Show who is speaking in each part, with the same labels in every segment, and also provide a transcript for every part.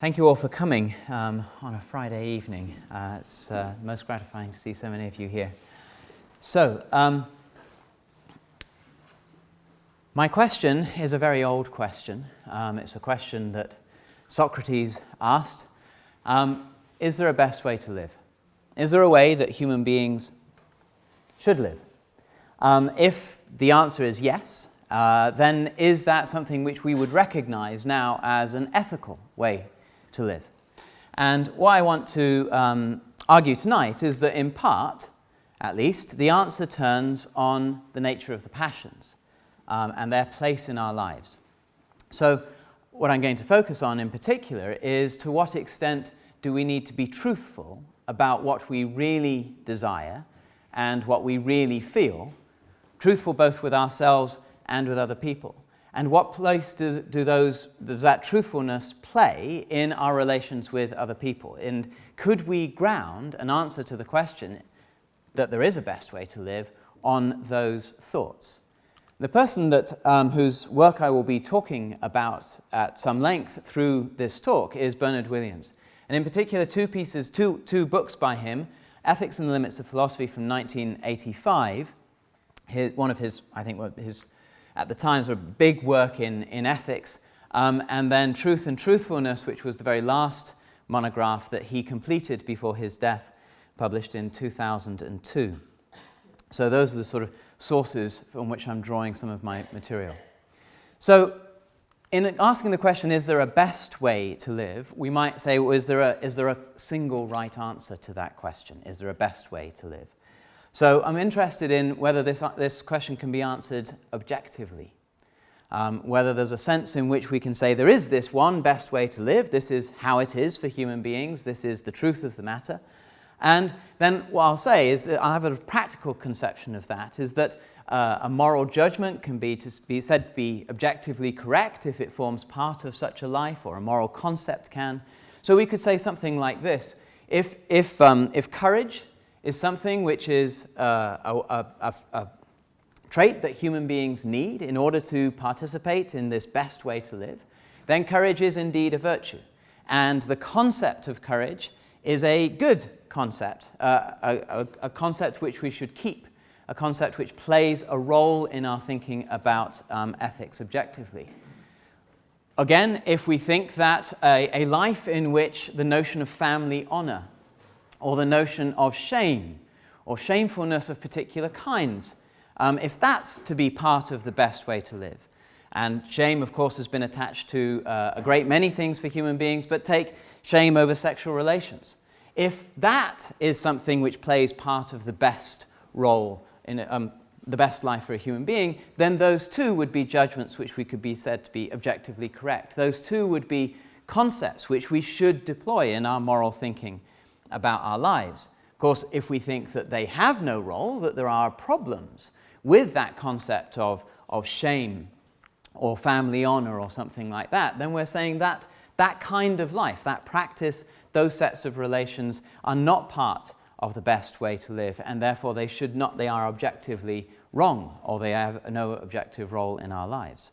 Speaker 1: Thank you all for coming on a Friday evening. It's most gratifying to see so many of you here. So, my question is a very old question. It's a question that Socrates asked. Is there a best way to live? Is there a way that human beings should live? If the answer is yes, then is that something which we would recognize now as an ethical way to live? And what I want to argue tonight is that in part, at least, the answer turns on the nature of the passions and their place in our lives. So what I'm going to focus on in particular is to what extent do we need to be truthful about what we really desire and what we really feel, truthful both with ourselves and with other people. And what place does that truthfulness play in our relations with other people? And could we ground an answer to the question that there is a best way to live on those thoughts? The person that whose work I will be talking about at some length through this talk is Bernard Williams. And in particular, two books by him, Ethics and the Limits of Philosophy from 1985, one of his at the time, sort of big work in ethics, and then Truth and Truthfulness, which was the very last monograph that he completed before his death, published in 2002. So those are the sort of sources from which I'm drawing some of my material. So in asking the question, is there a best way to live, we might say, well, is there a single right answer to that question? Is there a best way to live? So I'm interested in whether this question can be answered objectively, whether there's a sense in which we can say there is this one best way to live, this is how it is for human beings, this is the truth of the matter. And then what I'll say is that I have a practical conception of that, is that a moral judgment can be said to be objectively correct if it forms part of such a life, or a moral concept can. So we could say something like this: if courage is something which is a trait that human beings need in order to participate in this best way to live, then courage is indeed a virtue. And the concept of courage is a good concept, a concept which we should keep, a concept which plays a role in our thinking about ethics objectively. Again, if we think that a life in which the notion of family honor, or the notion of shame, or shamefulness of particular kinds, if that's to be part of the best way to live. And shame, of course, has been attached to a great many things for human beings, but take shame over sexual relations. If that is something which plays part of the best role in the best life for a human being, then those two would be judgments which we could be said to be objectively correct. Those two would be concepts which we should deploy in our moral thinking about our lives. Of course, if we think that they have no role, that there are problems with that concept of shame or family honor or something like that, then we're saying that that kind of life, that practice, those sets of relations are not part of the best way to live, and therefore they are objectively wrong, or they have no objective role in our lives.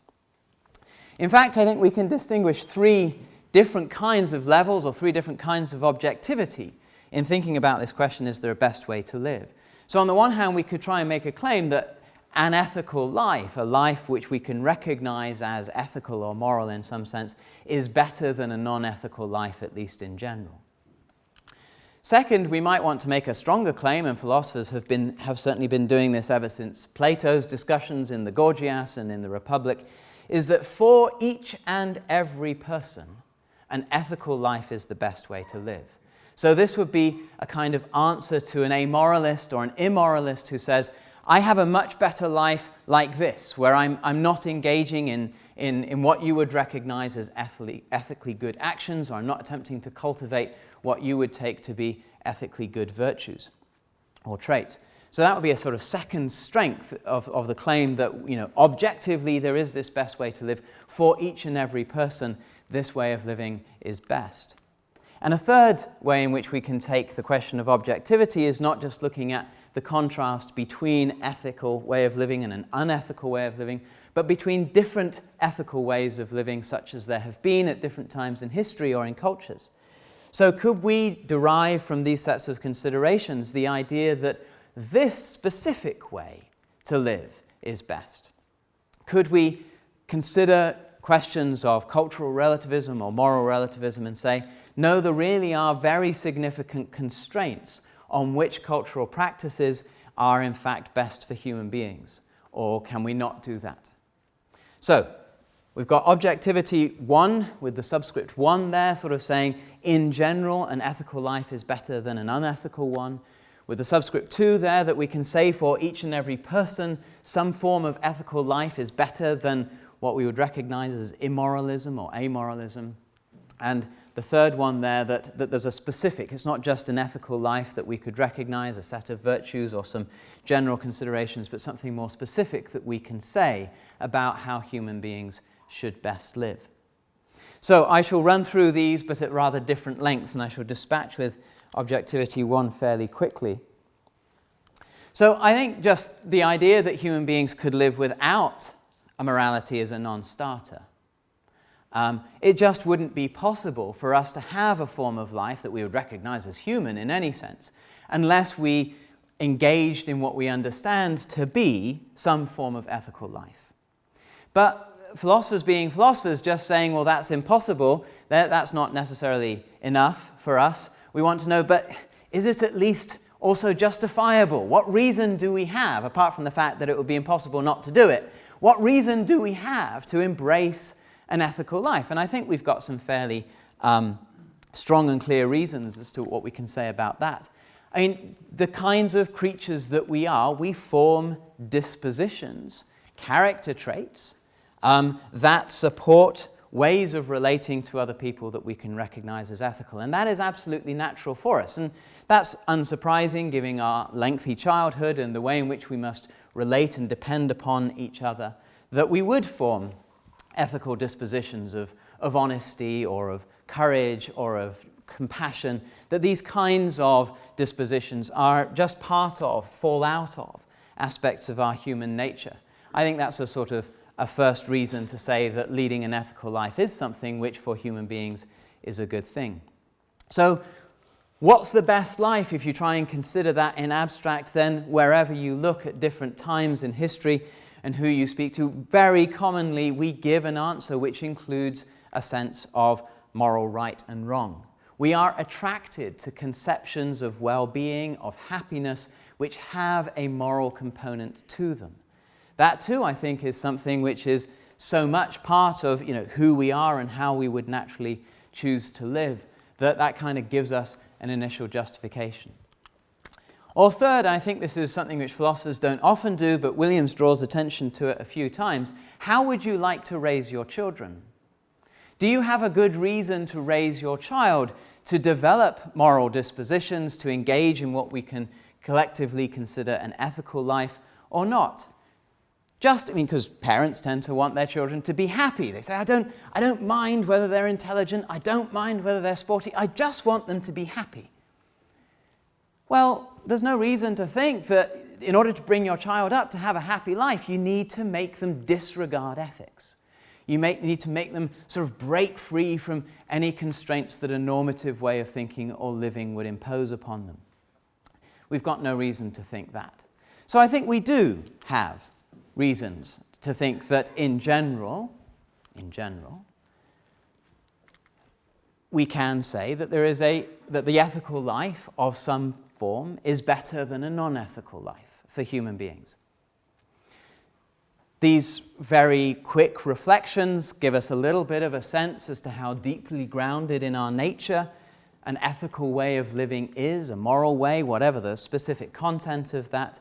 Speaker 1: In fact, I think we can distinguish three different kinds of levels, or three different kinds of objectivity in thinking about this question, is there a best way to live? So on the one hand, we could try and make a claim that an ethical life, a life which we can recognize as ethical or moral in some sense, is better than a non-ethical life, at least in general. Second, we might want to make a stronger claim, and philosophers have certainly been doing this ever since Plato's discussions in the Gorgias and in the Republic, is that for each and every person, an ethical life is the best way to live. So this would be a kind of answer to an amoralist or an immoralist who says, I have a much better life like this, where I'm not engaging in what you would recognize as ethically good actions, or I'm not attempting to cultivate what you would take to be ethically good virtues or traits. So that would be a sort of second strength of the claim that, objectively there is this best way to live. For each and every person, this way of living is best. And a third way in which we can take the question of objectivity is not just looking at the contrast between ethical way of living and an unethical way of living, but between different ethical ways of living, such as there have been at different times in history or in cultures. So could we derive from these sets of considerations the idea that this specific way to live is best? Could we consider questions of cultural relativism or moral relativism and say, no, there really are very significant constraints on which cultural practices are in fact best for human beings? Or can we not do that? So, we've got objectivity 1 with the subscript 1 there, sort of saying, in general, an ethical life is better than an unethical one. With the subscript 2 there, that we can say for each and every person, some form of ethical life is better than what we would recognize as immoralism or amoralism. And the third one there, that there's a specific, it's not just an ethical life that we could recognize, a set of virtues or some general considerations, but something more specific that we can say about how human beings should best live. So I shall run through these, but at rather different lengths, and I shall dispatch with objectivity 1 fairly quickly. So I think just the idea that human beings could live without a morality is a non-starter. It just wouldn't be possible for us to have a form of life that we would recognize as human in any sense, unless we engaged in what we understand to be some form of ethical life. But philosophers being philosophers, just saying, well, that's impossible, that's not necessarily enough for us. We want to know, but is it at least also justifiable? What reason do we have, apart from the fact that it would be impossible not to do it? What reason do we have to embrace an ethical life? And I think we've got some fairly strong and clear reasons as to what we can say about that. I mean, the kinds of creatures that we are, we form dispositions, character traits that support ways of relating to other people that we can recognize as ethical. And that is absolutely natural for us. And that's unsurprising, given our lengthy childhood and the way in which we must relate and depend upon each other, that we would form ethical dispositions of honesty or of courage or of compassion, that these kinds of dispositions are just part of, fall out of, aspects of our human nature. I think that's a sort of a first reason to say that leading an ethical life is something which for human beings is a good thing. So, what's the best life if you try and consider that in abstract? Then wherever you look at different times in history and who you speak to, very commonly we give an answer which includes a sense of moral right and wrong. We are attracted to conceptions of well-being, of happiness, which have a moral component to them. That too, I think, is something which is so much part of who we are and how we would naturally choose to live, that kind of gives us an initial justification. Or third, I think this is something which philosophers don't often do, but Williams draws attention to it a few times. How would you like to raise your children? Do you have a good reason to raise your child, to develop moral dispositions, to engage in what we can collectively consider an ethical life, or not? Because parents tend to want their children to be happy. They say, I don't mind whether they're intelligent, I don't mind whether they're sporty, I just want them to be happy. Well, there's no reason to think that in order to bring your child up to have a happy life, you need to make them disregard ethics. You need to make them sort of break free from any constraints that a normative way of thinking or living would impose upon them. We've got no reason to think that. So I think we do have reasons to think that in general, we can say that that the ethical life of some form is better than a non-ethical life for human beings. These very quick reflections give us a little bit of a sense as to how deeply grounded in our nature an ethical way of living is, a moral way, whatever the specific content of that.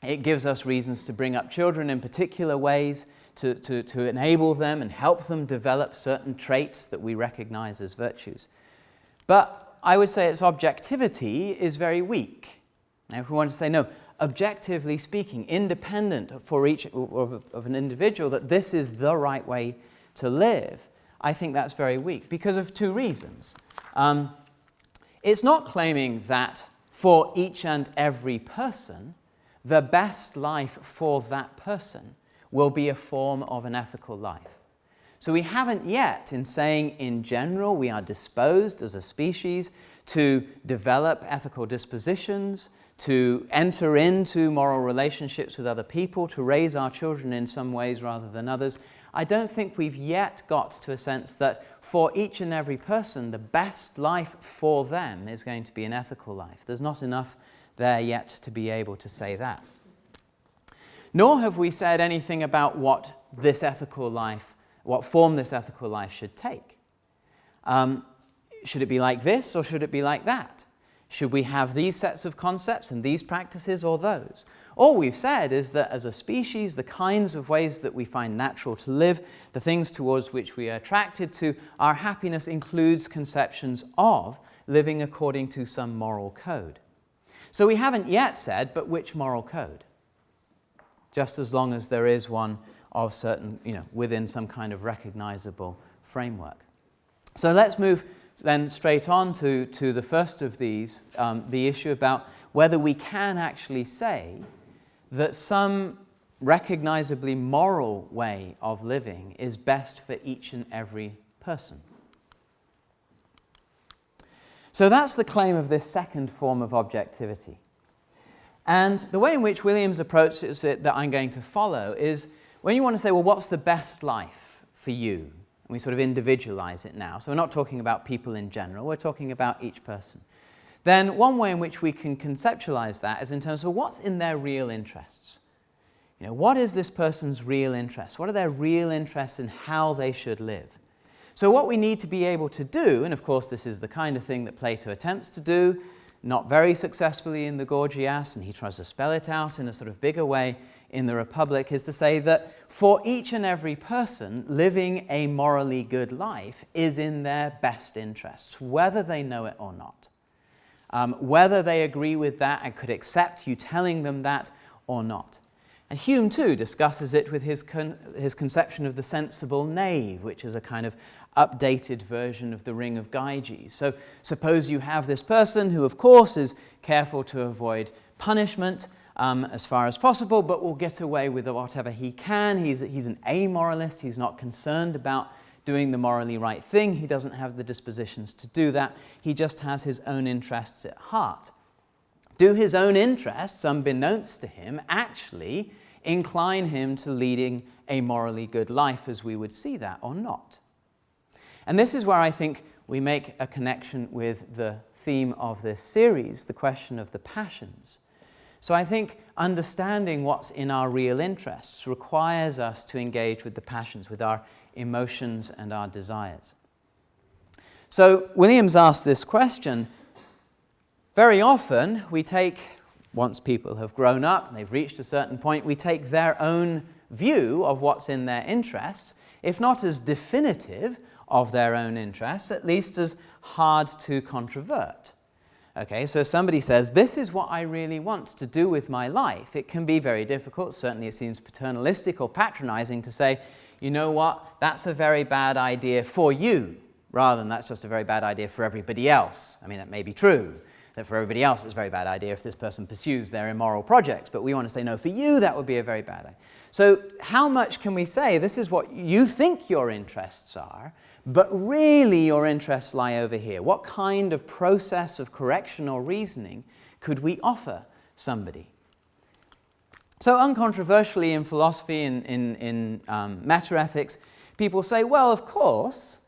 Speaker 1: It gives us reasons to bring up children in particular ways, to enable them and help them develop certain traits that we recognize as virtues. But I would say its objectivity is very weak. Now, if we want to say, no, objectively speaking, independent for each of an individual, that this is the right way to live, I think that's very weak because of two reasons. It's not claiming that for each and every person, the best life for that person will be a form of an ethical life. So we haven't yet, in saying in general we are disposed as a species to develop ethical dispositions, to enter into moral relationships with other people, to raise our children in some ways rather than others. I don't think we've yet got to a sense that for each and every person, the best life for them is going to be an ethical life. There's not enough there yet to be able to say that. Nor have we said anything about what this ethical life, what form this ethical life should take. Should it be like this or should it be like that? Should we have these sets of concepts and these practices or those? All we've said is that as a species, the kinds of ways that we find natural to live, the things towards which we are attracted to, our happiness includes conceptions of living according to some moral code. So we haven't yet said, but which moral code? Just as long as there is one of certain, within some kind of recognizable framework. So let's move then straight on to the first of these, the issue about whether we can actually say that some recognizably moral way of living is best for each and every person. So that's the claim of this second form of objectivity. And the way in which Williams approaches it that I'm going to follow is when you want to say, well, what's the best life for you? And we sort of individualize it now. So we're not talking about people in general, we're talking about each person. Then one way in which we can conceptualize that is in terms of what's in their real interests. What is this person's real interest? What are their real interests in how they should live? So what we need to be able to do, and of course this is the kind of thing that Plato attempts to do, not very successfully in the Gorgias, and he tries to spell it out in a sort of bigger way in the Republic, is to say that for each and every person, living a morally good life is in their best interests, whether they know it or not. Whether they agree with that and could accept you telling them that or not. And Hume, too, discusses it with his conception of the sensible knave, which is a kind of updated version of the ring of Gyges. So suppose you have this person who, of course, is careful to avoid punishment as far as possible, but will get away with whatever he can. He's an amoralist. He's not concerned about doing the morally right thing. He doesn't have the dispositions to do that. He just has his own interests at heart. Do his own interests, unbeknownst to him, actually incline him to leading a morally good life as we would see that or not? And this is where I think we make a connection with the theme of this series, the question of the passions. So I think understanding what's in our real interests requires us to engage with the passions, with our emotions and our desires. So Williams asked this question. Very often we take, once people have grown up and they've reached a certain point, we take their own view of what's in their interests, if not as definitive of their own interests, at least as hard to controvert. Okay, so if somebody says, this is what I really want to do with my life, it can be very difficult. Certainly it seems paternalistic or patronizing to say, you know what, that's a very bad idea for you, rather than that's just a very bad idea for everybody else. I mean, that may be true, that for everybody else it's a very bad idea if this person pursues their immoral projects, but we want to say, no, for you that would be a very bad idea. So how much can we say, this is what you think your interests are, but really your interests lie over here? What kind of process of correction or reasoning could we offer somebody? So uncontroversially in philosophy, in metaethics, people say, well, of course,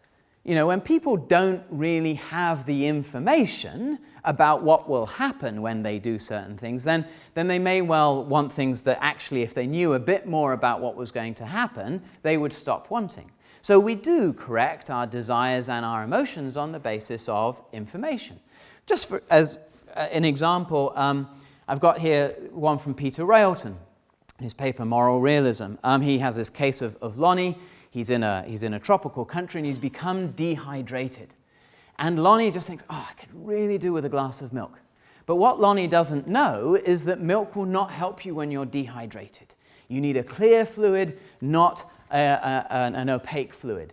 Speaker 1: when people don't really have the information about what will happen when they do certain things, then they may well want things that actually, if they knew a bit more about what was going to happen, they would stop wanting. So we do correct our desires and our emotions on the basis of information. Just as an example, I've got here one from Peter Railton, his paper Moral Realism. He has this case of Lonnie. He's in a tropical country and he's become dehydrated. And Lonnie just thinks, I could really do with a glass of milk. But what Lonnie doesn't know is that milk will not help you when you're dehydrated. You need a clear fluid, not an opaque fluid.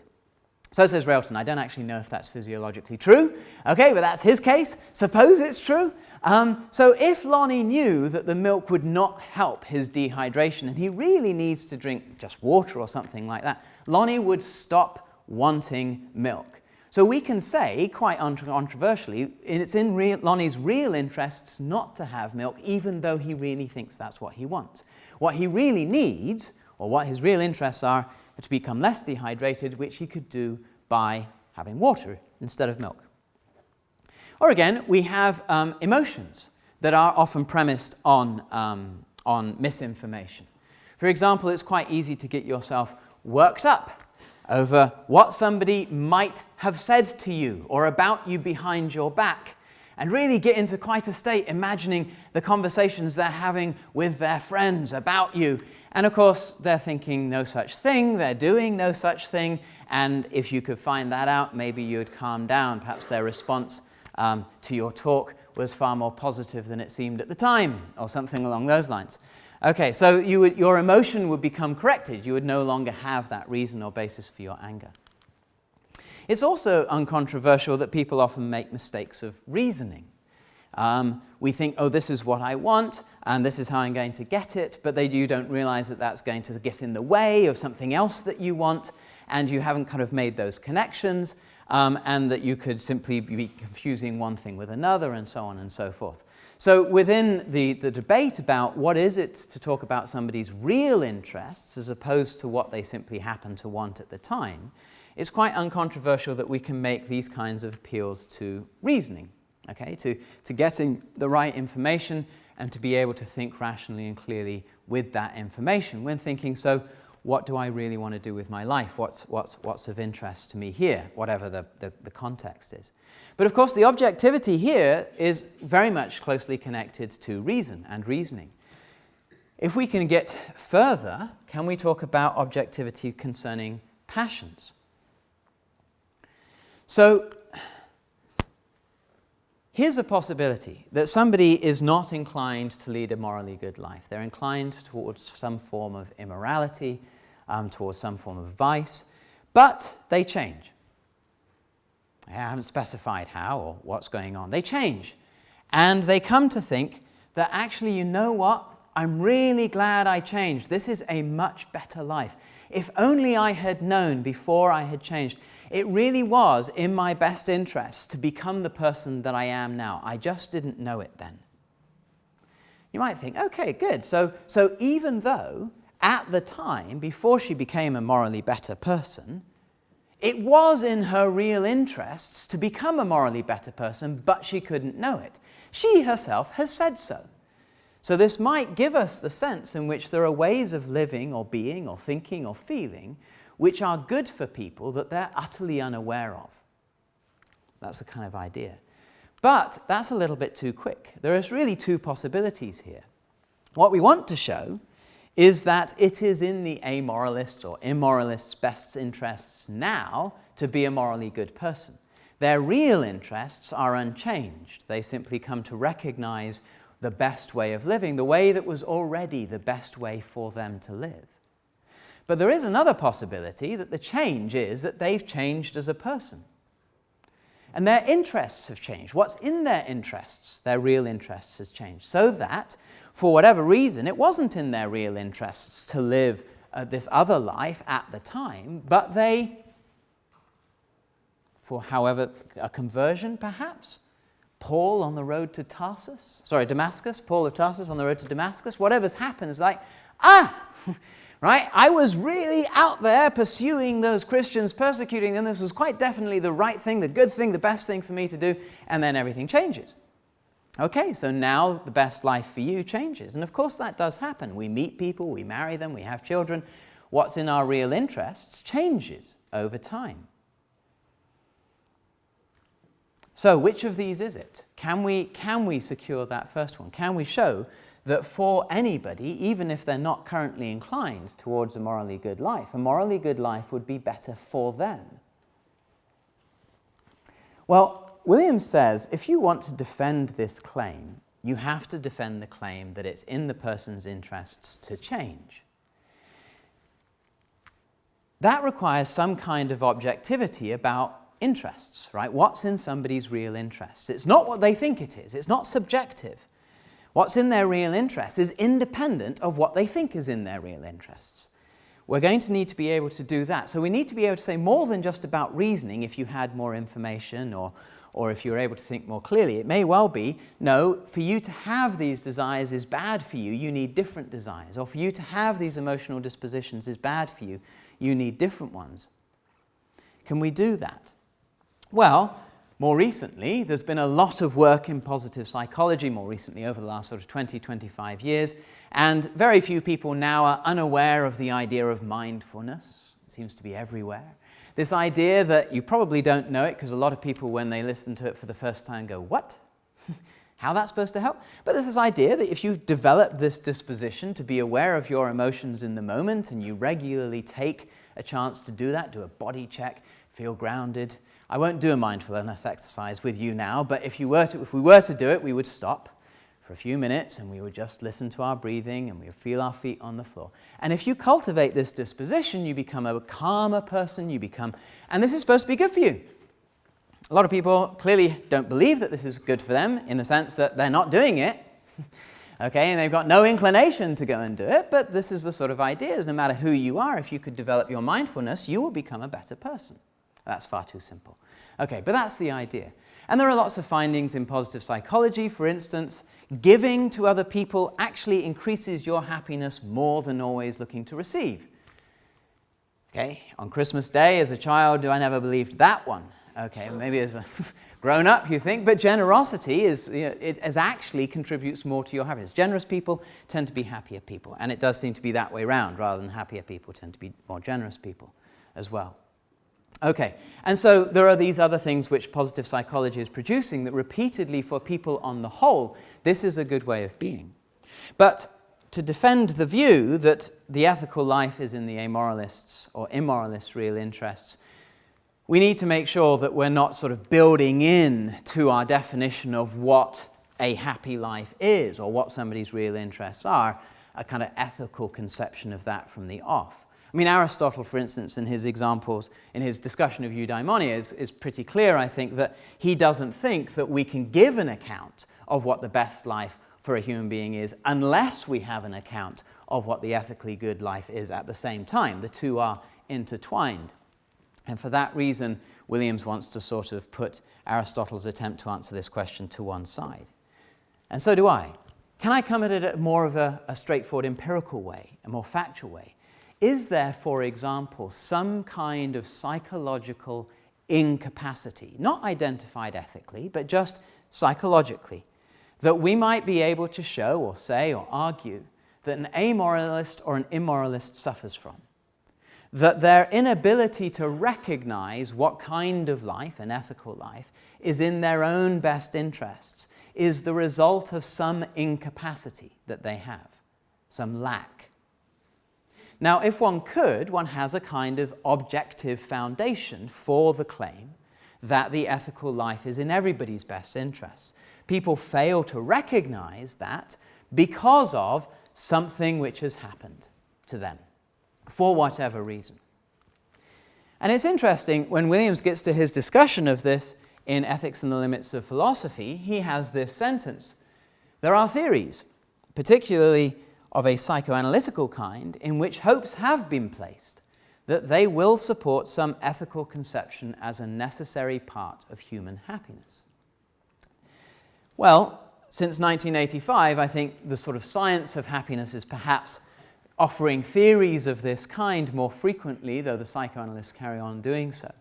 Speaker 1: So says Railton. I don't actually know if that's physiologically true. Okay, but that's his case. Suppose it's true. So if Lonnie knew that the milk would not help his dehydration and he really needs to drink just water or something like that, Lonnie would stop wanting milk. So we can say, quite controversially, it's in Lonnie's real interests not to have milk, even though he really thinks that's what he wants. What he really needs, or what his real interests are to become less dehydrated, which he could do by having water instead of milk. Or again, we have emotions that are often premised on misinformation. For example, it's quite easy to get yourself worked up over what somebody might have said to you or about you behind your back, and really get into quite a state imagining the conversations they're having with their friends about you. And of course, they're thinking no such thing, they're doing no such thing, and if you could find that out, maybe you'd calm down. Perhaps their response to your talk was far more positive than it seemed at the time, or something along those lines. Okay, so your emotion would become corrected. You would no longer have that reason or basis for your anger. It's also uncontroversial that people often make mistakes of reasoning. We think, oh, this is what I want, and this is how I'm going to get it, but you don't realize that that's going to get in the way of something else that you want, and you haven't kind of made those connections, and that you could simply be confusing one thing with another, and so on and so forth. So within the debate about what is it to talk about somebody's real interests as opposed to what they simply happen to want at the time, it's quite uncontroversial that we can make these kinds of appeals to reasoning, okay, to getting the right information and to be able to think rationally and clearly with that information when thinking, so what do I really want to do with my life? What's of interest to me here, whatever the context is. But of course, the objectivity here is very much closely connected to reason and reasoning. If we can get further, can we talk about objectivity concerning passions? So here's a possibility that somebody is not inclined to lead a morally good life. They're inclined towards some form of immorality, towards some form of vice, but they change. I haven't specified how or what's going on. They change. And they come to think that actually, you know what? I'm really glad I changed. This is a much better life. If only I had known before I had changed. It really was in my best interest to become the person that I am now. I just didn't know it then. You might think, okay, good. So even though at the time, before she became a morally better person, it was in her real interests to become a morally better person, but she couldn't know it. She herself has said so. So this might give us the sense in which there are ways of living or being or thinking or feeling which are good for people that they're utterly unaware of. That's the kind of idea. But that's a little bit too quick. There is really two possibilities here. What we want to show is that it is in the amoralist's or immoralist's best interests now to be a morally good person. Their real interests are unchanged. They simply come to recognize the best way of living, the way that was already the best way for them to live. But there is another possibility that the change is that they've changed as a person. And their interests have changed. What's in their interests, their real interests, has changed. So that, for whatever reason, it wasn't in their real interests to live this other life at the time, but they, for however, a conversion perhaps, Paul on the road to Damascus, Paul of Tarsus on the road to Damascus, whatever's happened is like, right? I was really out there pursuing those Christians, persecuting them. This was quite definitely the right thing, the good thing, the best thing for me to do, and then everything changes. Okay, so now the best life for you changes. And of course that does happen. We meet people, we marry them, we have children. What's in our real interests changes over time. So which of these is it? Can we secure that first one? Can we show that for anybody, even if they're not currently inclined towards a morally good life, a morally good life would be better for them? Well, Williams says if you want to defend this claim, you have to defend the claim that it's in the person's interests to change. that requires some kind of objectivity about interests, right? What's in somebody's real interests? It's not what they think it is. It's not subjective. What's in their real interests is independent of what they think is in their real interests. We're going to need to be able to do that. So we need to be able to say more than just about reasoning if you had more information or if you were able to think more clearly. It may well be, no, for you to have these desires is bad for you, you need different desires. Or for you to have these emotional dispositions is bad for you, you need different ones. Can we do that? Well, more recently, there's been a lot of work in positive psychology, more recently over the last sort of 20, 25 years, and very few people now are unaware of the idea of mindfulness. It seems to be everywhere. This idea that you probably don't know it because a lot of people, when they listen to it for the first time, go, what? How that's supposed to help? But there's this idea that if you've developed this disposition to be aware of your emotions in the moment and you regularly take a chance to do that, do a body check, feel grounded. I won't do a mindfulness exercise with you now, but if we were to do it, we would stop for a few minutes and we would just listen to our breathing and we would feel our feet on the floor. And if you cultivate this disposition, you become a calmer person, and this is supposed to be good for you. A lot of people clearly don't believe that this is good for them in the sense that they're not doing it, okay, and they've got no inclination to go and do it, but this is the sort of idea. No matter who you are, if you could develop your mindfulness, you will become a better person. That's far too simple. Okay, but that's the idea. And there are lots of findings in positive psychology. For instance, giving to other people actually increases your happiness more than always looking to receive. Okay, on Christmas Day as a child, I never believed that one. Okay, maybe as a grown-up you think, but generosity it actually contributes more to your happiness. Generous people tend to be happier people, and it does seem to be that way round, rather than happier people tend to be more generous people as well. Okay, and so there are these other things which positive psychology is producing that repeatedly for people on the whole, this is a good way of being. But to defend the view that the ethical life is in the amoralists' or immoralists' real interests, we need to make sure that we're not sort of building in to our definition of what a happy life is or what somebody's real interests are, a kind of ethical conception of that from the off. I mean, Aristotle, for instance, in his examples, in his discussion of eudaimonia, is pretty clear, I think, that he doesn't think that we can give an account of what the best life for a human being is unless we have an account of what the ethically good life is at the same time. The two are intertwined. And for that reason, Williams wants to sort of put Aristotle's attempt to answer this question to one side. And so do I. Can I come at it more of a straightforward empirical way, a more factual way? Is there, for example, some kind of psychological incapacity, not identified ethically, but just psychologically, that we might be able to show or say or argue that an amoralist or an immoralist suffers from? That their inability to recognize what kind of life, an ethical life, is in their own best interests is the result of some incapacity that they have, some lack. Now, if one could, one has a kind of objective foundation for the claim that the ethical life is in everybody's best interests. People fail to recognize that because of something which has happened to them, for whatever reason. And it's interesting, when Williams gets to his discussion of this in Ethics and the Limits of Philosophy, he has this sentence. There are theories, particularly of a psychoanalytical kind, in which hopes have been placed that they will support some ethical conception as a necessary part of human happiness. Well, since 1985, I think the sort of science of happiness is perhaps offering theories of this kind more frequently, though the psychoanalysts carry on doing so.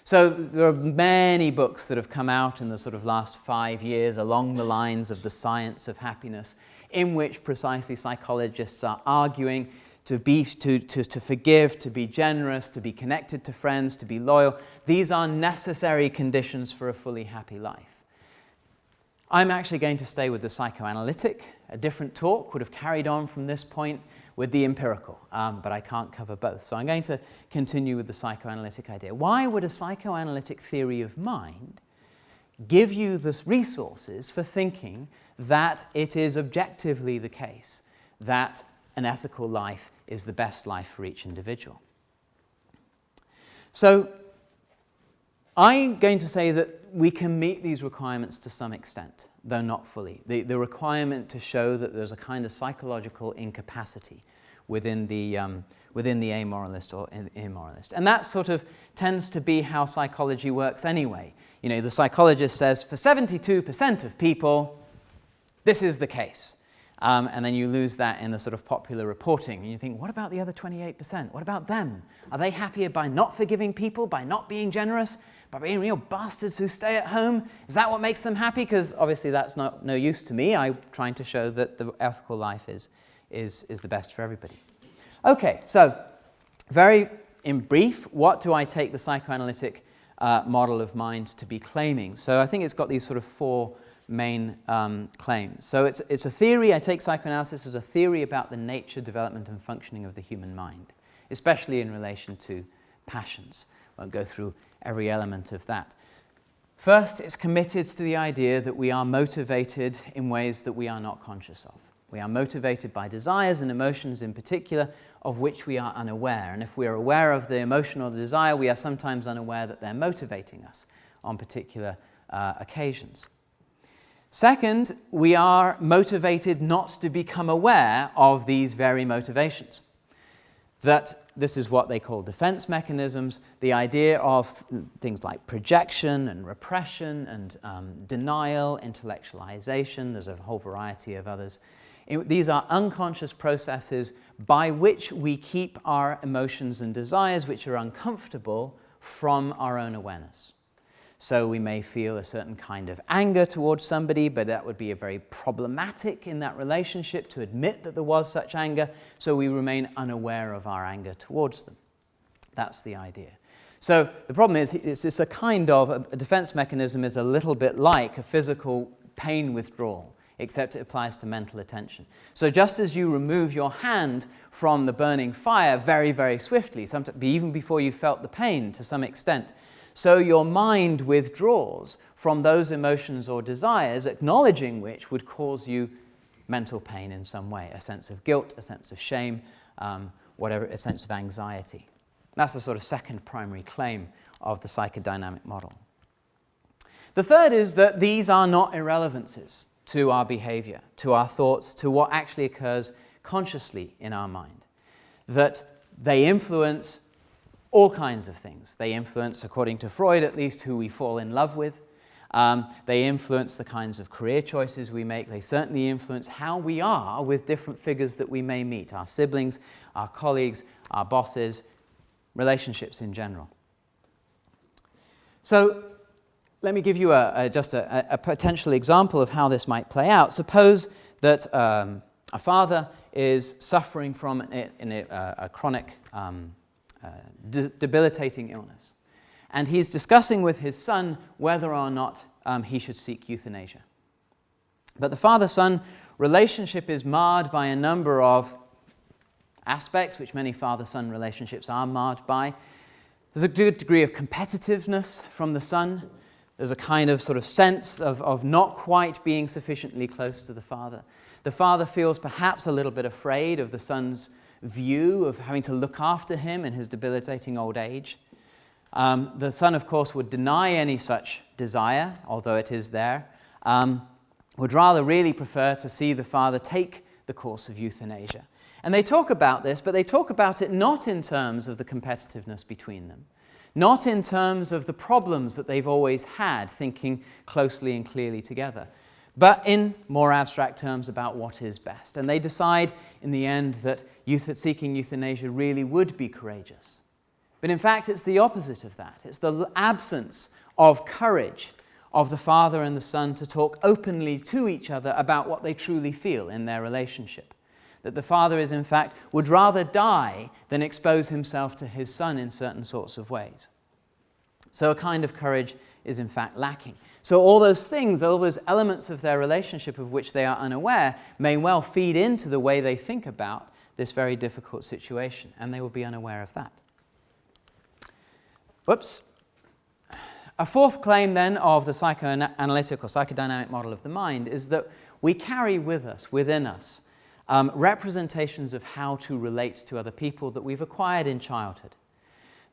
Speaker 1: So there are many books that have come out in the sort of last 5 years along the lines of the science of happiness, in which precisely psychologists are arguing to forgive, to be generous, to be connected to friends, to be loyal. These are necessary conditions for a fully happy life. I'm actually going to stay with the psychoanalytic. A different talk would have carried on from this point with the empirical, but I can't cover both. So I'm going to continue with the psychoanalytic idea. Why would a psychoanalytic theory of mind give you the resources for thinking that it is objectively the case that an ethical life is the best life for each individual? So I'm going to say that we can meet these requirements to some extent, though not fully. The requirement to show that there's a kind of psychological incapacity within the amoralist or immoralist. And that sort of tends to be how psychology works anyway. You know, the psychologist says, for 72% of people, this is the case. And then you lose that in the sort of popular reporting. And you think, what about the other 28%? What about them? Are they happier by not forgiving people, by not being generous, by being real bastards who stay at home? Is that what makes them happy? Because obviously that's no use to me. I'm trying to show that the ethical life is the best for everybody. Okay, so very in brief, what do I take the psychoanalytic model of mind to be claiming? So I think it's got these sort of four main claims. So it's a theory. I take psychoanalysis as a theory about the nature, development, and functioning of the human mind, especially in relation to passions. I won't go through every element of that. First, it's committed to the idea that we are motivated in ways that we are not conscious of. We are motivated by desires and emotions in particular, of which we are unaware. And if we are aware of the emotion or the desire, we are sometimes unaware that they're motivating us on particular occasions. Second, we are motivated not to become aware of these very motivations. That this is what they call defense mechanisms, the idea of things like projection and repression and denial, intellectualization. There's a whole variety of others. These are unconscious processes by which we keep our emotions and desires, which are uncomfortable, from our own awareness. So we may feel a certain kind of anger towards somebody, but that would be very problematic in that relationship to admit that there was such anger, so we remain unaware of our anger towards them. That's the idea. So the problem is, it's a kind of, a defense mechanism is a little bit like a physical pain withdrawal, except it applies to mental attention. So just as you remove your hand from the burning fire very, very swiftly, even before you felt the pain to some extent, so your mind withdraws from those emotions or desires, acknowledging which would cause you mental pain in some way, a sense of guilt, a sense of shame, a sense of anxiety. That's the sort of second primary claim of the psychodynamic model. The third is that these are not irrelevances to our behavior, to our thoughts, to what actually occurs consciously in our mind. That they influence all kinds of things. They influence, according to Freud at least, who we fall in love with. They influence the kinds of career choices we make. They certainly influence how we are with different figures that we may meet, our siblings, our colleagues, our bosses, relationships in general. So let me give you just a potential example of how this might play out. Suppose that a father is suffering from a chronic debilitating illness. And he's discussing with his son whether or not he should seek euthanasia. But the father-son relationship is marred by a number of aspects, which many father-son relationships are marred by. There's a good degree of competitiveness from the son. There's a kind of sort of sense of not quite being sufficiently close to the father. The father feels perhaps a little bit afraid of the son's view of having to look after him in his debilitating old age. The son, of course, would deny any such desire, although it is there, would rather really prefer to see the father take the course of euthanasia. And they talk about this, but they talk about it not in terms of the competitiveness between them, not in terms of the problems that they've always had thinking closely and clearly together, but in more abstract terms about what is best. And they decide in the end that seeking euthanasia really would be courageous. But in fact, it's the opposite of that. It's the absence of courage of the father and the son to talk openly to each other about what they truly feel in their relationship. That the father is, in fact, would rather die than expose himself to his son in certain sorts of ways. So a kind of courage is, in fact, lacking. So all those things, all those elements of their relationship of which they are unaware, may well feed into the way they think about this very difficult situation, and they will be unaware of that. Whoops. A fourth claim, then, of the psychoanalytic or psychodynamic model of the mind is that we carry with us, within us, representations of how to relate to other people that we've acquired in childhood.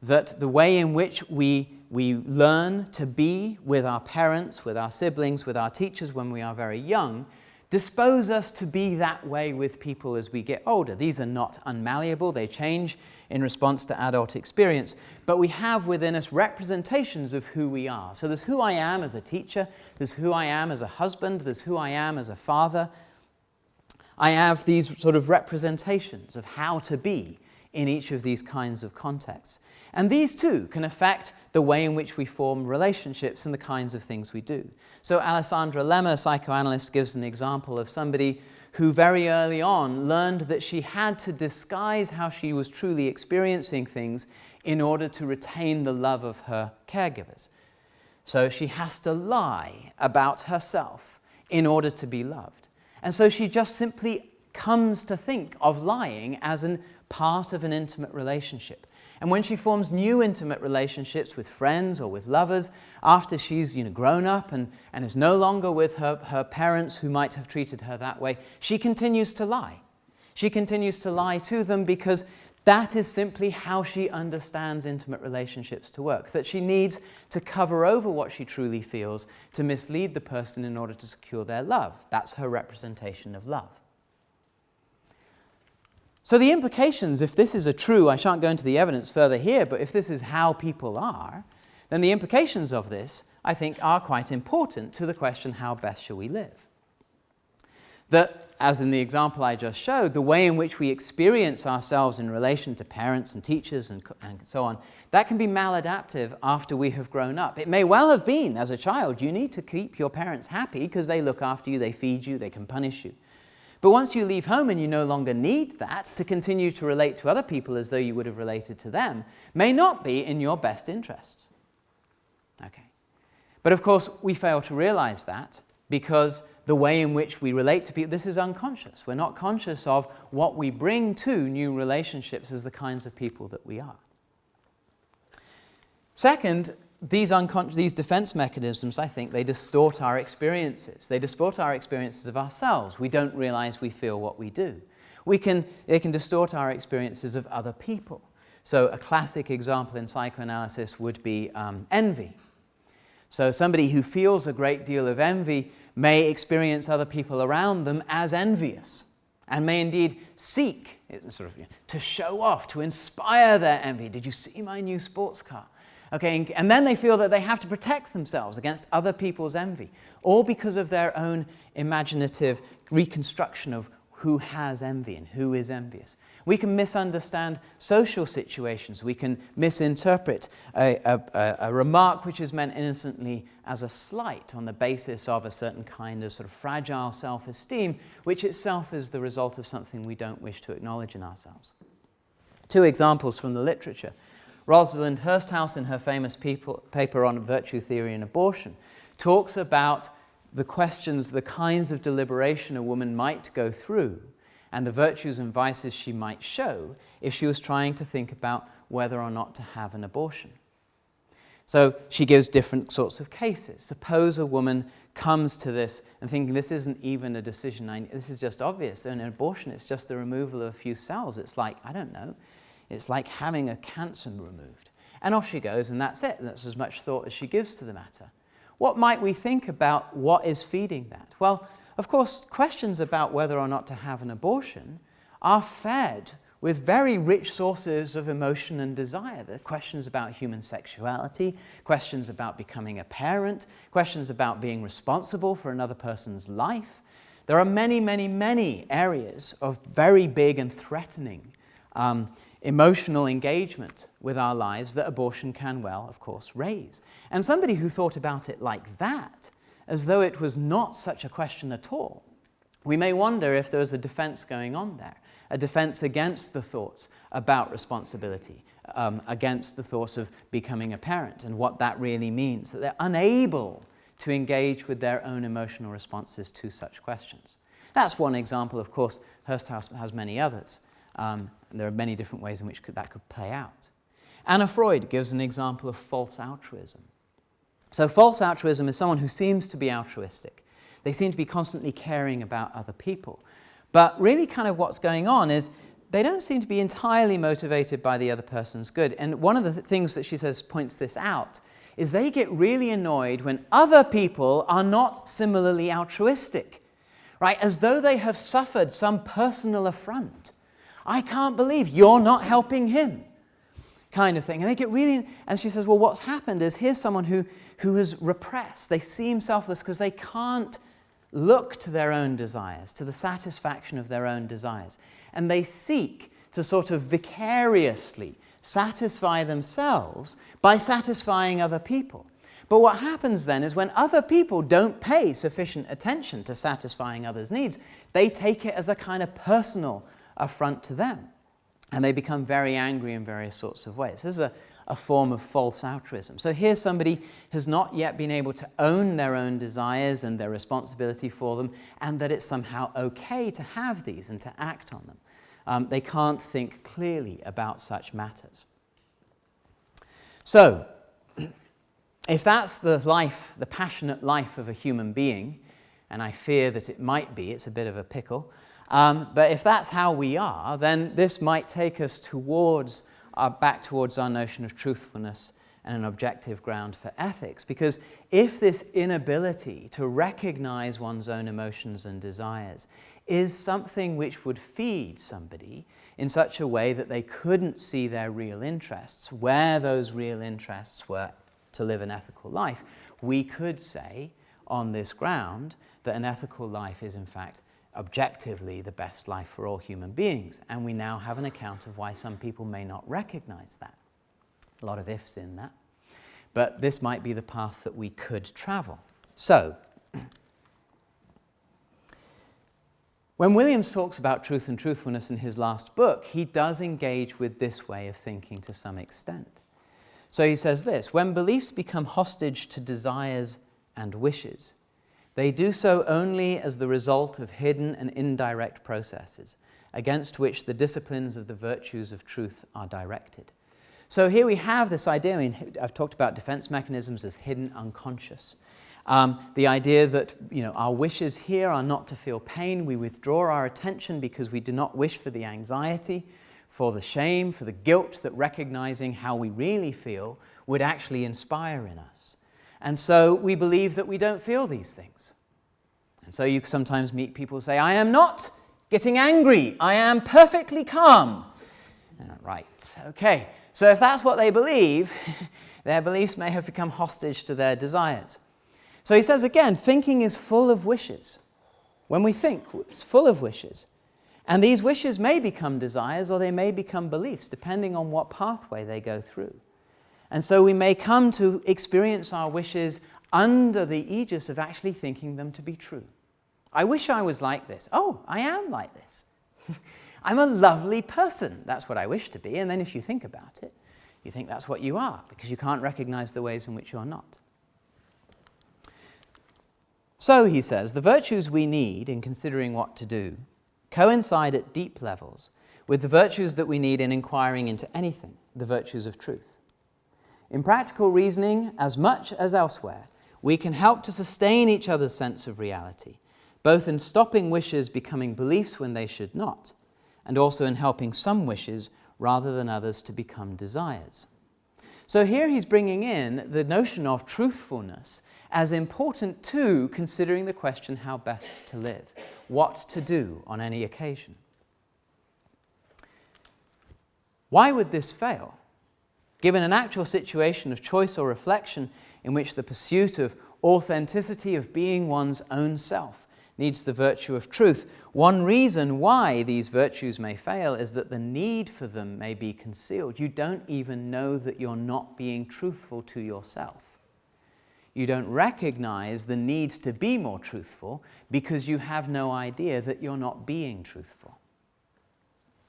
Speaker 1: that the way in which we learn to be with our parents, with our siblings, with our teachers when we are very young, dispose us to be that way with people as we get older. These are not unmalleable. They change in response to adult experience. But we have within us representations of who we are. So there's who I am as a teacher. There's who I am as a husband. There's who I am as a father. I have these sort of representations of how to be in each of these kinds of contexts. And these too can affect the way in which we form relationships and the kinds of things we do. So Alessandra Lemmer, a psychoanalyst, gives an example of somebody who very early on learned that she had to disguise how she was truly experiencing things in order to retain the love of her caregivers. So she has to lie about herself in order to be loved. And so she just simply comes to think of lying as a part of an intimate relationship. And when she forms new intimate relationships with friends or with lovers, after she's grown up and is no longer with her parents who might have treated her that way, she continues to lie. She continues to lie to them because that is simply how she understands intimate relationships to work, that she needs to cover over what she truly feels to mislead the person in order to secure their love. That's her representation of love. So the implications, if this is a true, I shan't go into the evidence further here, but if this is how people are, then the implications of this, I think, are quite important to the question, how best shall we live? That, as in the example I just showed, the way in which we experience ourselves in relation to parents and teachers and so on, that can be maladaptive after we have grown up. It may well have been, as a child, you need to keep your parents happy because they look after you, they feed you, they can punish you. But once you leave home and you no longer need that to continue to relate to other people as though you would have related to them, may not be in your best interests. Okay. But of course, we fail to realize that because the way in which we relate to people, this is unconscious. We're not conscious of what we bring to new relationships as the kinds of people that we are. Second, these defense mechanisms, I think, they distort our experiences. They distort our experiences of ourselves. We don't realize we feel what we do. They can distort our experiences of other people. So a classic example in psychoanalysis would be envy. So somebody who feels a great deal of envy may experience other people around them as envious and may indeed seek to show off, to inspire their envy. Did you see my new sports car? Okay, and then they feel that they have to protect themselves against other people's envy, all because of their own imaginative reconstruction of who has envy and who is envious. We can misunderstand social situations. We can misinterpret a remark which is meant innocently as a slight on the basis of a certain kind of sort of fragile self-esteem, which itself is the result of something we don't wish to acknowledge in ourselves. Two examples from the literature. Rosalind Hursthouse, in her famous paper on virtue theory and abortion, talks about the questions, the kinds of deliberation a woman might go through and the virtues and vices she might show if she was trying to think about whether or not to have an abortion. So she gives different sorts of cases. Suppose a woman comes to this and thinking this isn't even a decision, this is just obvious. An abortion, it's just the removal of a few cells. It's like, I don't know, it's like having a cancer removed. And off she goes, and that's it. That's as much thought as she gives to the matter. What might we think about what is feeding that? Well, of course, questions about whether or not to have an abortion are fed with very rich sources of emotion and desire. The questions about human sexuality, questions about becoming a parent, questions about being responsible for another person's life. There are many, many, many areas of very big and threatening emotional engagement with our lives that abortion can well, of course, raise. And somebody who thought about it like that, as though it was not such a question at all, we may wonder if there's a defense going on there, a defense against the thoughts about responsibility, against the thoughts of becoming a parent and what that really means, that they're unable to engage with their own emotional responses to such questions. That's one example. Of course, Hursthouse has many others. There are many different ways in which that could play out. Anna Freud gives an example of false altruism. So false altruism is someone who seems to be altruistic. They seem to be constantly caring about other people. But really kind of what's going on is they don't seem to be entirely motivated by the other person's good. And one of the things that she says points this out is they get really annoyed when other people are not similarly altruistic, right? As though they have suffered some personal affront. I can't believe you're not helping him, kind of thing. And they get really, and she says, well, what's happened is here's someone who is repressed. They seem selfless because they can't look to their own desires, to the satisfaction of their own desires. And they seek to sort of vicariously satisfy themselves by satisfying other people. But what happens then is when other people don't pay sufficient attention to satisfying others' needs, they take it as a kind of personal affront to them. And they become very angry in various sorts of ways. This is a form of false altruism. So here somebody has not yet been able to own their own desires and their responsibility for them, and that it's somehow okay to have these and to act on them. They can't think clearly about such matters. So, if that's the life, the passionate life of a human being, and I fear that it might be, it's a bit of a pickle, but if that's how we are, then this might take us back towards our notion of truthfulness and an objective ground for ethics. Because if this inability to recognize one's own emotions and desires is something which would feed somebody in such a way that they couldn't see their real interests, where those real interests were to live an ethical life, we could say on this ground that an ethical life is in fact objectively the best life for all human beings. And we now have an account of why some people may not recognize that. A lot of ifs in that. But this might be the path that we could travel. So, when Williams talks about truth and truthfulness in his last book, he does engage with this way of thinking to some extent. So he says this: when beliefs become hostage to desires and wishes, they do so only as the result of hidden and indirect processes against which the disciplines of the virtues of truth are directed. So here we have this idea, I mean, I've talked about defense mechanisms as hidden unconscious. The idea that, our wishes here are not to feel pain. We withdraw our attention because we do not wish for the anxiety, for the shame, for the guilt that recognizing how we really feel would actually inspire in us. And so we believe that we don't feel these things. And so you sometimes meet people who say, I am not getting angry. I am perfectly calm. Right, okay. So if that's what they believe, their beliefs may have become hostage to their desires. So he says again, thinking is full of wishes. When we think, it's full of wishes. And these wishes may become desires or they may become beliefs, depending on what pathway they go through. And so we may come to experience our wishes under the aegis of actually thinking them to be true. I wish I was like this. Oh, I am like this. I'm a lovely person. That's what I wish to be. And then if you think about it, you think that's what you are, because you can't recognize the ways in which you're not. So, he says, the virtues we need in considering what to do coincide at deep levels with the virtues that we need in inquiring into anything, the virtues of truth. In practical reasoning, as much as elsewhere, we can help to sustain each other's sense of reality, both in stopping wishes becoming beliefs when they should not, and also in helping some wishes rather than others to become desires. So here he's bringing in the notion of truthfulness as important to considering the question how best to live, what to do on any occasion. Why would this fail? Given an actual situation of choice or reflection in which the pursuit of authenticity, of being one's own self, needs the virtue of truth, one reason why these virtues may fail is that the need for them may be concealed. You don't even know that you're not being truthful to yourself. You don't recognize the need to be more truthful because you have no idea that you're not being truthful.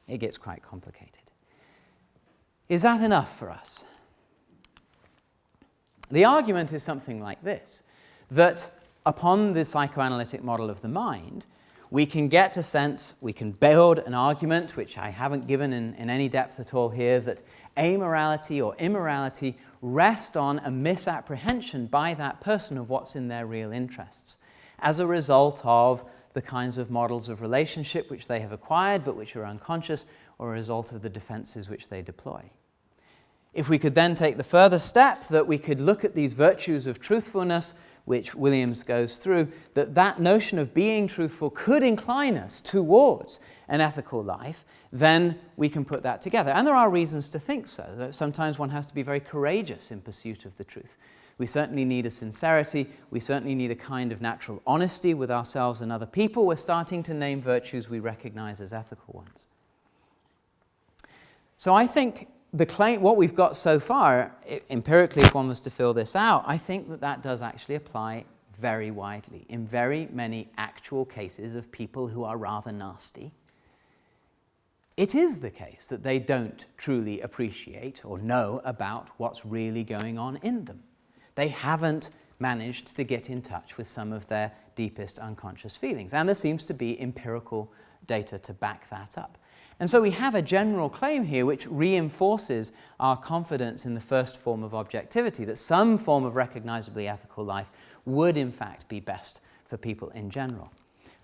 Speaker 1: It gets quite complicated. Is that enough for us? The argument is something like this, that upon the psychoanalytic model of the mind, we can get a sense, we can build an argument, which I haven't given in any depth at all here, that amorality or immorality rest on a misapprehension by that person of what's in their real interests as a result of the kinds of models of relationship which they have acquired but which are unconscious, or a result of the defenses which they deploy. If we could then take the further step that we could look at these virtues of truthfulness, which Williams goes through, that notion of being truthful could incline us towards an ethical life, then we can put that together. And there are reasons to think so. That sometimes one has to be very courageous in pursuit of the truth. We certainly need a sincerity. We certainly need a kind of natural honesty with ourselves and other people. We're starting to name virtues we recognize as ethical ones. So I think the claim, what we've got so far, empirically, if one was to fill this out, I think that does actually apply very widely in very many actual cases of people who are rather nasty. It is the case that they don't truly appreciate or know about what's really going on in them. They haven't managed to get in touch with some of their deepest unconscious feelings, and there seems to be empirical data to back that up. And so we have a general claim here which reinforces our confidence in the first form of objectivity, that some form of recognizably ethical life would in fact be best for people in general.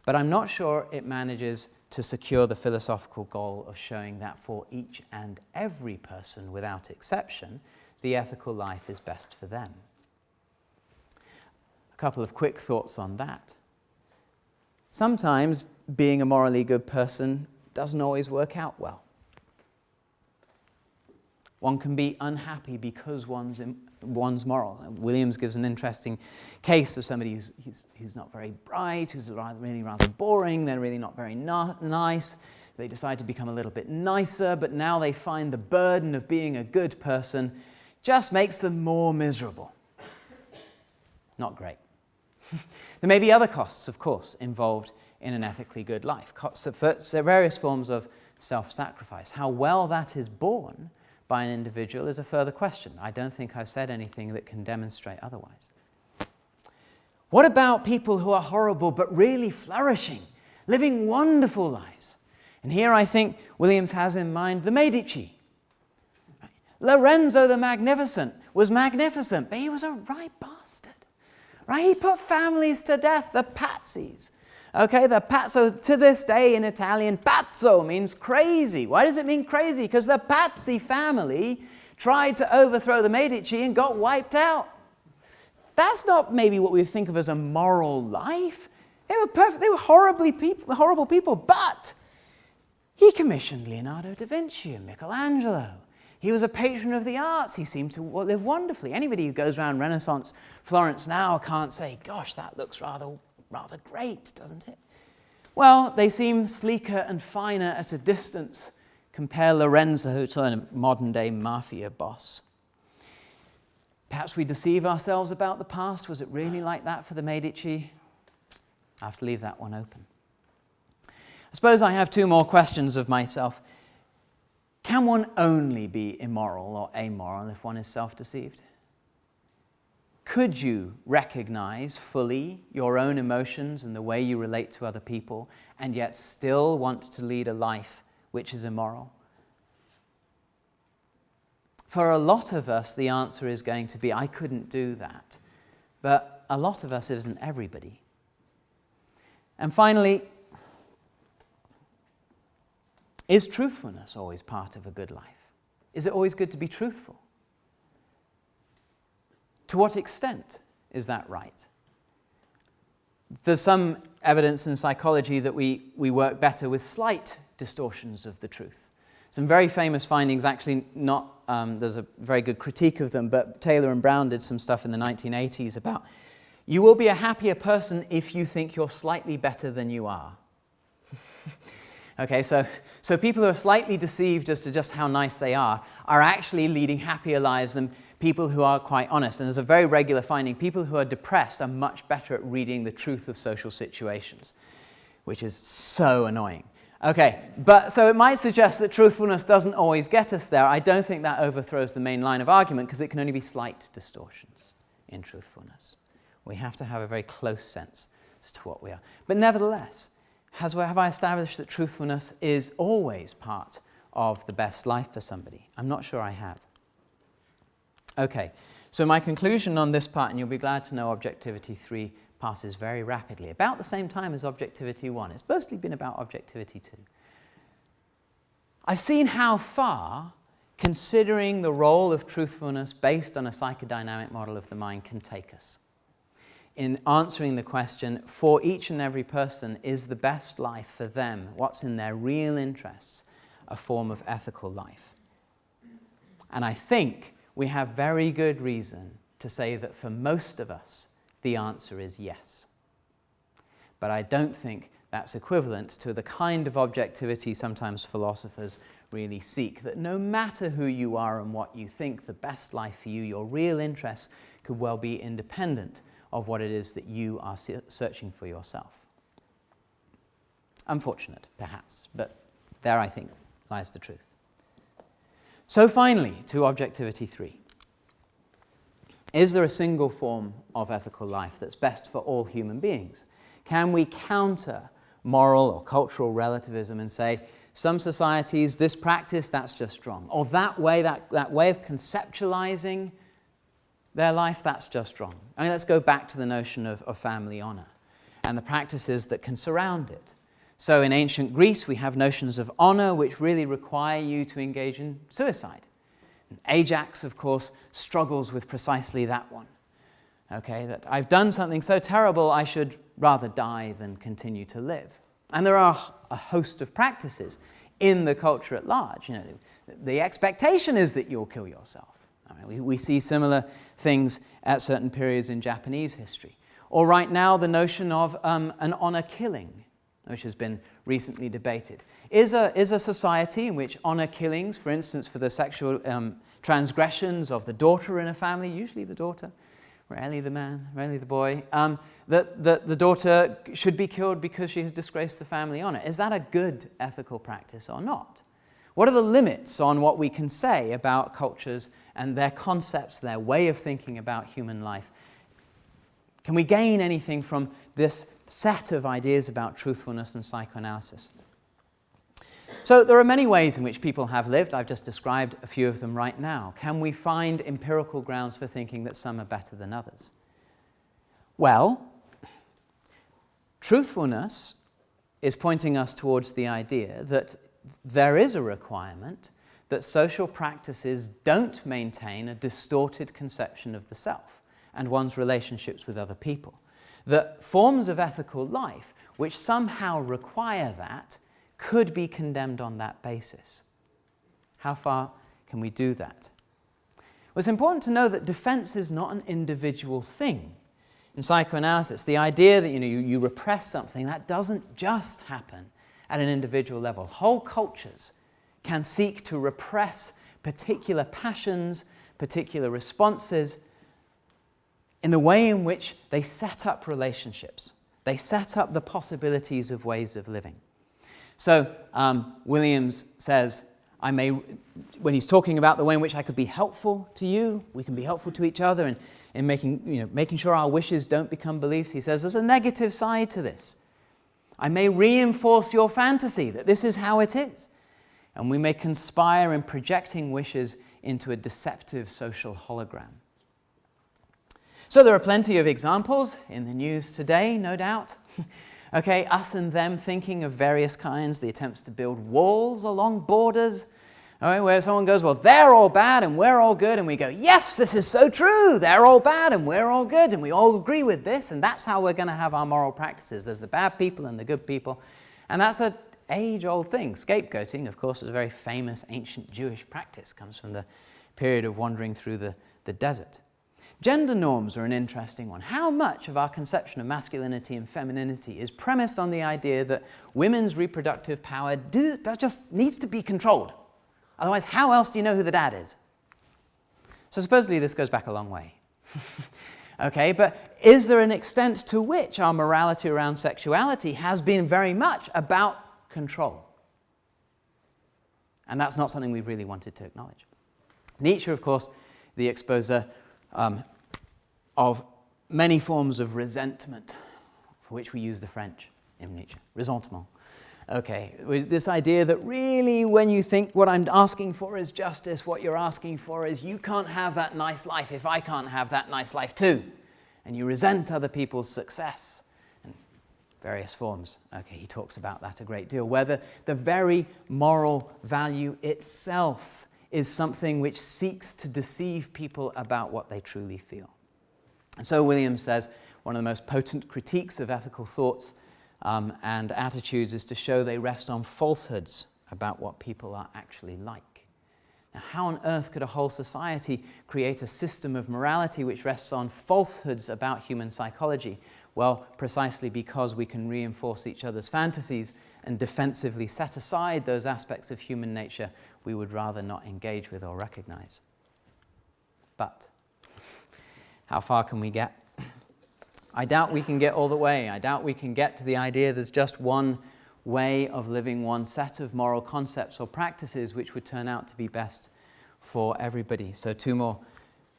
Speaker 1: But I'm not sure it manages to secure the philosophical goal of showing that for each and every person without exception, the ethical life is best for them. A couple of quick thoughts on that. Sometimes being a morally good person doesn't always work out well. One can be unhappy because one's moral. Williams gives an interesting case of somebody who's not very bright, who's really rather boring, they're really not very nice. They decide to become a little bit nicer, but now they find the burden of being a good person just makes them more miserable. Not great. There may be other costs, of course, involved in an ethically good life. So various forms of self-sacrifice. How well that is borne by an individual is a further question. I don't think I've said anything that can demonstrate otherwise. What about people who are horrible but really flourishing, living wonderful lives? And here I think Williams has in mind the Medici. Lorenzo the Magnificent was magnificent, but he was a right bastard. Right? He put families to death, the Pazzis. Okay, the pazzo, to this day in Italian, pazzo means crazy. Why does it mean crazy? Because the Pazzi family tried to overthrow the Medici and got wiped out. That's not maybe what we think of as a moral life. They were perfect, they were horrible people, but he commissioned Leonardo da Vinci and Michelangelo. He was a patron of the arts. He seemed to live wonderfully. Anybody who goes around Renaissance Florence now can't say, gosh, that looks rather great, doesn't it? Well, they seem sleeker and finer at a distance. Compare Lorenzo to a modern-day mafia boss. Perhaps we deceive ourselves about the past. Was it really like that for the Medici? I have to leave that one open. I suppose I have two more questions of myself. Can one only be immoral or amoral if one is self-deceived? Could you recognize fully your own emotions and the way you relate to other people and yet still want to lead a life which is immoral? For a lot of us, the answer is going to be, I couldn't do that. But a lot of us isn't everybody. And finally, is truthfulness always part of a good life? Is it always good to be truthful? To what extent is that right? There's some evidence in psychology that we work better with slight distortions of the truth. Some very famous findings, actually not, there's a very good critique of them, but Taylor and Brown did some stuff in the 1980s about, you will be a happier person if you think you're slightly better than you are. Okay, so people who are slightly deceived as to just how nice they are actually leading happier lives than people who are quite honest. And there's a very regular finding, people who are depressed are much better at reading the truth of social situations, which is so annoying. Okay, but so it might suggest that truthfulness doesn't always get us there. I don't think that overthrows the main line of argument because it can only be slight distortions in truthfulness. We have to have a very close sense as to what we are. But nevertheless, have I established that truthfulness is always part of the best life for somebody? I'm not sure I have. Okay, so my conclusion on this part, and you'll be glad to know Objectivity 3 passes very rapidly, about the same time as Objectivity 1. It's mostly been about Objectivity 2. I've seen how far considering the role of truthfulness based on a psychodynamic model of the mind can take us in answering the question, for each and every person, is the best life for them, what's in their real interests, a form of ethical life? And I think we have very good reason to say that for most of us, the answer is yes. But I don't think that's equivalent to the kind of objectivity sometimes philosophers really seek, that no matter who you are and what you think, the best life for you, your real interests could well be independent of what it is that you are searching for yourself. Unfortunate, perhaps, but there, I think, lies the truth. So finally, to Objectivity 3. Is there a single form of ethical life that's best for all human beings? Can we counter moral or cultural relativism and say, some societies, this practice, that's just wrong. Or that way of conceptualizing their life, that's just wrong. I mean, let's go back to the notion of family honor and the practices that can surround it. So in ancient Greece, we have notions of honor which really require you to engage in suicide. And Ajax, of course, struggles with precisely that one. Okay, that I've done something so terrible, I should rather die than continue to live. And there are a host of practices in the culture at large. You know, the expectation is that you'll kill yourself. I mean, we see similar things at certain periods in Japanese history. Or right now, the notion of an honor killing, which has been recently debated. Is a society in which honor killings, for instance, for the sexual transgressions of the daughter in a family, usually the daughter, rarely the man, rarely the boy, that the daughter should be killed because she has disgraced the family honor. Is that a good ethical practice or not? What are the limits on what we can say about cultures and their concepts, their way of thinking about human life? Can we gain anything from this set of ideas about truthfulness and psychoanalysis? So there are many ways in which people have lived. I've just described a few of them right now. Can we find empirical grounds for thinking that some are better than others? Well, truthfulness is pointing us towards the idea that there is a requirement that social practices don't maintain a distorted conception of the self and one's relationships with other people. That forms of ethical life which somehow require that could be condemned on that basis. How far can we do that? Well, it's important to know that defense is not an individual thing. In psychoanalysis, the idea that you repress something, that doesn't just happen at an individual level. Whole cultures can seek to repress particular passions, particular responses, in the way in which they set up relationships. They set up the possibilities of ways of living. So Williams says, when he's talking about the way in which I could be helpful to you, we can be helpful to each other, and in making sure our wishes don't become beliefs, he says there's a negative side to this. I may reinforce your fantasy that this is how it is. And we may conspire in projecting wishes into a deceptive social hologram. So there are plenty of examples in the news today, no doubt. Okay, us and them thinking of various kinds, the attempts to build walls along borders, all right, where someone goes, well, they're all bad and we're all good, and we go, yes, this is so true, they're all bad and we're all good, and we all agree with this, and that's how we're going to have our moral practices. There's the bad people and the good people, and that's an age-old thing. Scapegoating, of course, is a very famous ancient Jewish practice, comes from the period of wandering through the desert. Gender norms are an interesting one. How much of our conception of masculinity and femininity is premised on the idea that women's reproductive power that just needs to be controlled? Otherwise, how else do you know who the dad is? So supposedly this goes back a long way. Okay, but is there an extent to which our morality around sexuality has been very much about control? And that's not something we've really wanted to acknowledge. Nietzsche, of course, the exposer of many forms of resentment, for which we use the French in Nietzsche, ressentiment. Okay, with this idea that really when you think what I'm asking for is justice, what you're asking for is you can't have that nice life if I can't have that nice life too. And you resent other people's success. And various forms. Okay, he talks about that a great deal, where the very moral value itself is something which seeks to deceive people about what they truly feel. And so Williams says one of the most potent critiques of ethical thoughts and attitudes is to show they rest on falsehoods about what people are actually like. Now, how on earth could a whole society create a system of morality which rests on falsehoods about human psychology? Well, precisely because we can reinforce each other's fantasies and defensively set aside those aspects of human nature we would rather not engage with or recognize. But how far can we get? I doubt we can get all the way. I doubt we can get to the idea there's just one way of living, one set of moral concepts or practices which would turn out to be best for everybody. So 2 more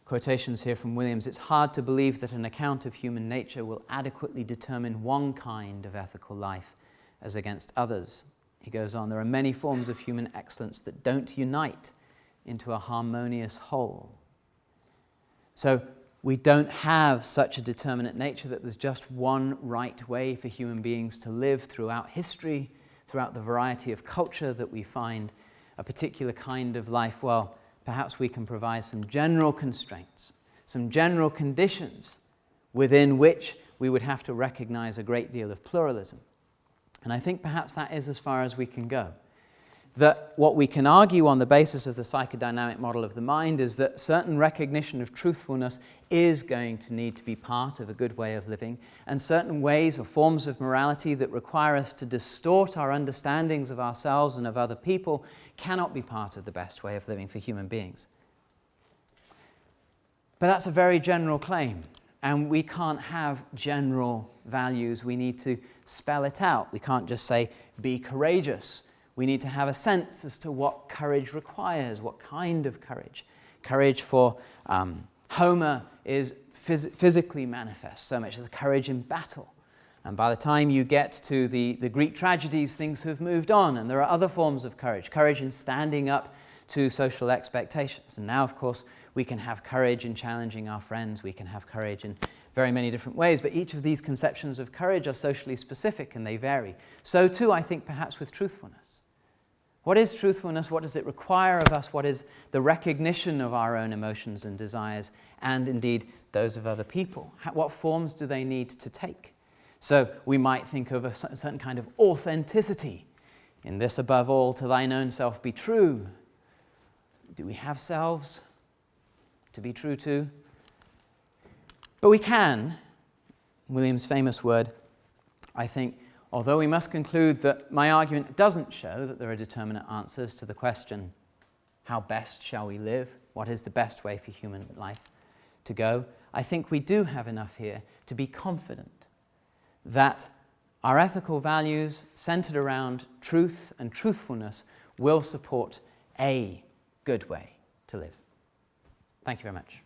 Speaker 1: quotations here from Williams. It's hard to believe that an account of human nature will adequately determine one kind of ethical life as against others. He goes on, there are many forms of human excellence that don't unite into a harmonious whole. So we don't have such a determinate nature that there's just one right way for human beings to live throughout history, throughout the variety of culture that we find a particular kind of life. Well, perhaps we can provide some general constraints, some general conditions within which we would have to recognize a great deal of pluralism. And I think perhaps that is as far as we can go. That what we can argue on the basis of the psychodynamic model of the mind is that certain recognition of truthfulness is going to need to be part of a good way of living, and certain ways or forms of morality that require us to distort our understandings of ourselves and of other people cannot be part of the best way of living for human beings. But that's a very general claim, and we can't have general values. We need to spell it out. We can't just say, be courageous. We need to have a sense as to what courage requires, what kind of courage. Courage for Homer is physically manifest, so much as a courage in battle. And by the time you get to the Greek tragedies, things have moved on, and there are other forms of courage. Courage in standing up to social expectations. And now, of course, we can have courage in challenging our friends. We can have courage in very many different ways, but each of these conceptions of courage are socially specific, and they vary. So too, I think, perhaps with truthfulness. What is truthfulness? What does it require of us? What is the recognition of our own emotions and desires, and indeed those of other people? What forms do they need to take? So we might think of a certain kind of authenticity. In this above all, to thine own self be true. Do we have selves to be true to? But we can, William's famous word, I think, although we must conclude that my argument doesn't show that there are determinate answers to the question, how best shall we live? What is the best way for human life to go? I think we do have enough here to be confident that our ethical values centered around truth and truthfulness will support a good way to live. Thank you very much.